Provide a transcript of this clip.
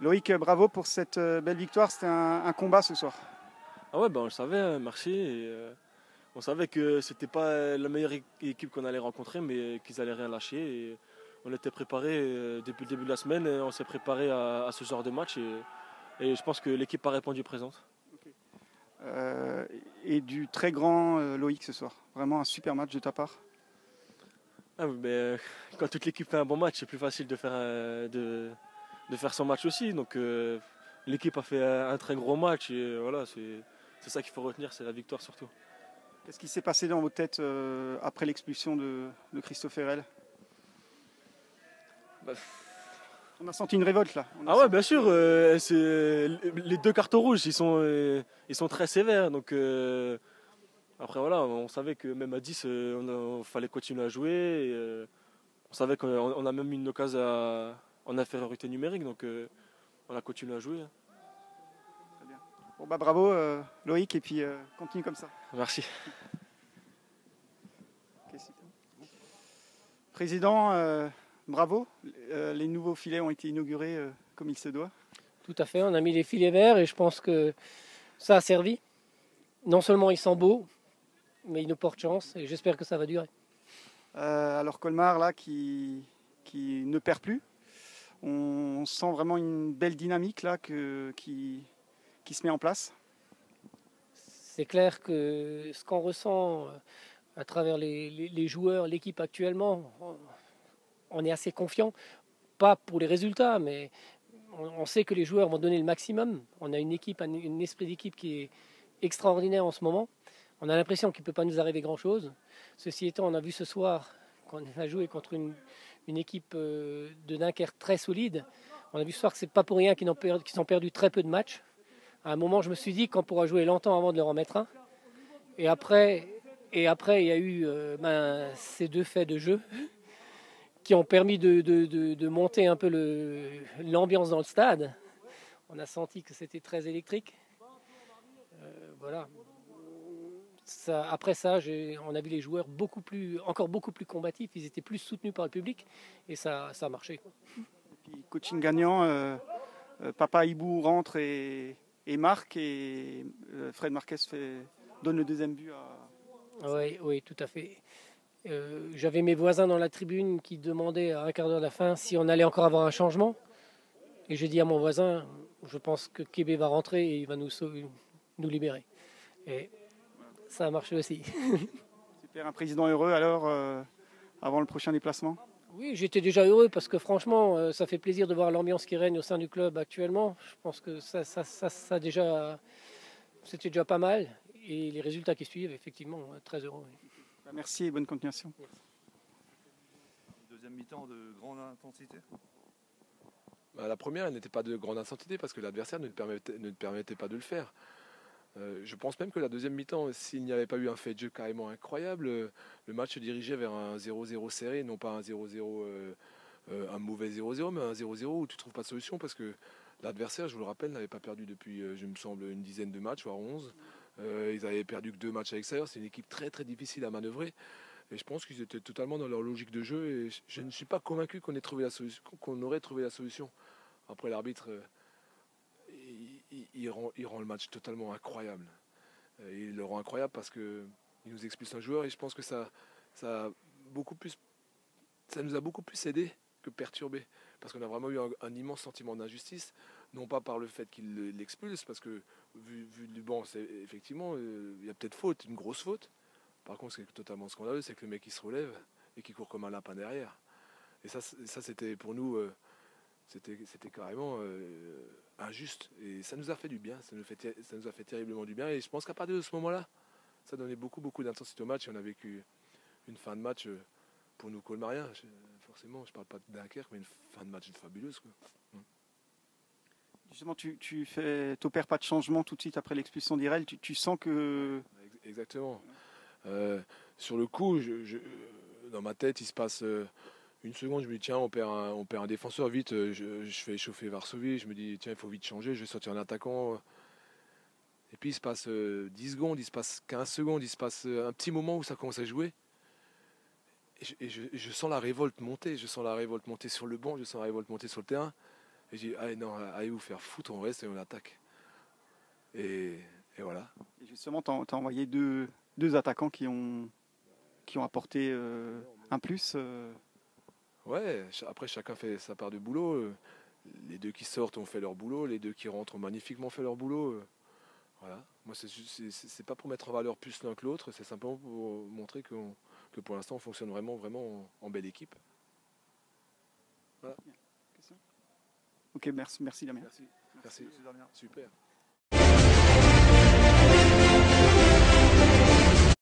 Loïc, bravo pour cette belle victoire. C'était un combat ce soir. Ah ouais, on le savait, merci. On savait que c'était pas la meilleure équipe qu'on allait rencontrer, mais qu'ils allaient rien lâcher. Et on était préparés depuis le début de la semaine. Et on s'est préparé à ce genre de match. Et je pense que l'équipe a répondu présente. Et du très grand Loïc ce soir. Vraiment un super match de ta part. Ah, mais quand toute l'équipe fait un bon match, c'est plus facile de faire son match aussi. Donc l'équipe a fait un très gros match. Et voilà, c'est ça qu'il faut retenir, c'est la victoire surtout. Qu'est-ce qui s'est passé dans vos têtes après l'expulsion de Christophe Herrel? On a senti une révolte là. Ah ouais, bien sûr. Les deux cartons rouges, ils sont très sévères. Donc après voilà, on savait que même à 10, il fallait continuer à jouer. Et, on savait qu'on a même eu une occasion en infériorité numérique. Donc on a continué à jouer. Très bien. Bon bravo Loïc et puis continue comme ça. Merci. Président, bravo. Les nouveaux filets ont été inaugurés comme il se doit. Tout à fait, on a mis les filets verts et je pense que ça a servi. Non seulement ils sont beaux, mais ils nous portent chance et j'espère que ça va durer. Alors Colmar là qui ne perd plus. On sent vraiment une belle dynamique là qui se met en place. C'est clair que ce qu'on ressent à travers les joueurs, l'équipe actuellement, on est assez confiant. Pas pour les résultats, mais on sait que les joueurs vont donner le maximum. On a une équipe, un esprit d'équipe qui est extraordinaire en ce moment. On a l'impression qu'il ne peut pas nous arriver grand-chose. Ceci étant, on a vu ce soir qu'on a joué contre une équipe de Dunkerque très solide. On a vu ce soir que ce n'est pas pour rien qu'ils ont perdu très peu de matchs. À un moment, je me suis dit qu'on pourra jouer longtemps avant de leur en mettre un. Et après il y a eu ces deux faits de jeu qui ont permis de monter un peu l'ambiance dans le stade. On a senti que c'était très électrique. Voilà. Après ça, on a vu les joueurs encore beaucoup plus combatifs. Ils étaient plus soutenus par le public et ça a marché. Et puis, coaching gagnant, Papa Hibou rentre et marque et Fred Marquez donne le deuxième but à... Oui, tout à fait. J'avais mes voisins dans la tribune qui demandaient à un quart d'heure de la fin si on allait encore avoir un changement. Et j'ai dit à mon voisin, je pense que Kébé va rentrer et il va nous libérer. Et ça a marché aussi. Super, un président heureux alors avant le prochain déplacement? Oui, j'étais déjà heureux parce que franchement, ça fait plaisir de voir l'ambiance qui règne au sein du club actuellement. Je pense que c'était déjà pas mal. Et les résultats qui suivent, effectivement, très heureux. Oui. Merci et bonne continuation. Deuxième mi-temps de grande intensité. La première, elle n'était pas de grande intensité parce que l'adversaire ne permettait pas de le faire. Je pense même que la deuxième mi-temps, s'il n'y avait pas eu un fait de jeu carrément incroyable, le match se dirigeait vers un 0-0 serré, non pas un 0-0, un mauvais 0-0, mais un 0-0 où tu ne trouves pas de solution parce que l'adversaire, je vous le rappelle, n'avait pas perdu depuis, je me semble, une dizaine de matchs, voire 11. Ils avaient perdu que 2 matchs à l'extérieur. C'est une équipe très très difficile à manœuvrer. Et je pense qu'ils étaient totalement dans leur logique de jeu. Et je ne suis pas convaincu qu'on aurait trouvé la solution. Après, l'arbitre, il rend le match totalement incroyable. Et il le rend incroyable parce qu'il nous expulse un joueur. Et je pense que ça nous a beaucoup plus aidé que perturbé. Parce qu'on a vraiment eu un immense sentiment d'injustice. Non pas par le fait qu'il l'expulse, parce que vu du banc, effectivement, il y a peut-être faute, une grosse faute. Par contre, ce qui est totalement scandaleux, c'est que le mec il se relève et qu'il court comme un lapin derrière. Et ça c'était pour nous, c'était carrément injuste. Et ça nous a fait du bien, ça nous a fait terriblement du bien. Et je pense qu'à partir de ce moment-là, ça donnait beaucoup d'intensité au match. Et on a vécu une fin de match pour nous colmariens. Forcément, je parle pas de Dunkerque, mais une fin de match fabuleuse, quoi. Justement, tu opères pas de changement tout de suite après l'expulsion d'Irel. Tu sens que... Exactement. Sur le coup, dans ma tête, il se passe une seconde. Je me dis, tiens, on perd un défenseur, vite. Je fais échauffer Varsovie. Je me dis, tiens, il faut vite changer. Je vais sortir un attaquant. Et puis, il se passe 10 secondes, il se passe 15 secondes, il se passe un petit moment où ça commence à jouer. Et je sens la révolte monter. Je sens la révolte monter sur le banc. Je sens la révolte monter sur le terrain. Et je dis, allez, non, allez vous faire foutre, on reste et on attaque. Et voilà. Et justement, tu as envoyé deux attaquants qui ont apporté un plus. Ouais, après chacun fait sa part de boulot. Les deux qui sortent ont fait leur boulot, les deux qui rentrent ont magnifiquement fait leur boulot. Voilà. Moi, c'est pas pour mettre en valeur plus l'un que l'autre, c'est simplement pour montrer que pour l'instant on fonctionne vraiment en belle équipe. Voilà. Ok, merci Damien. Merci. Damien. Super.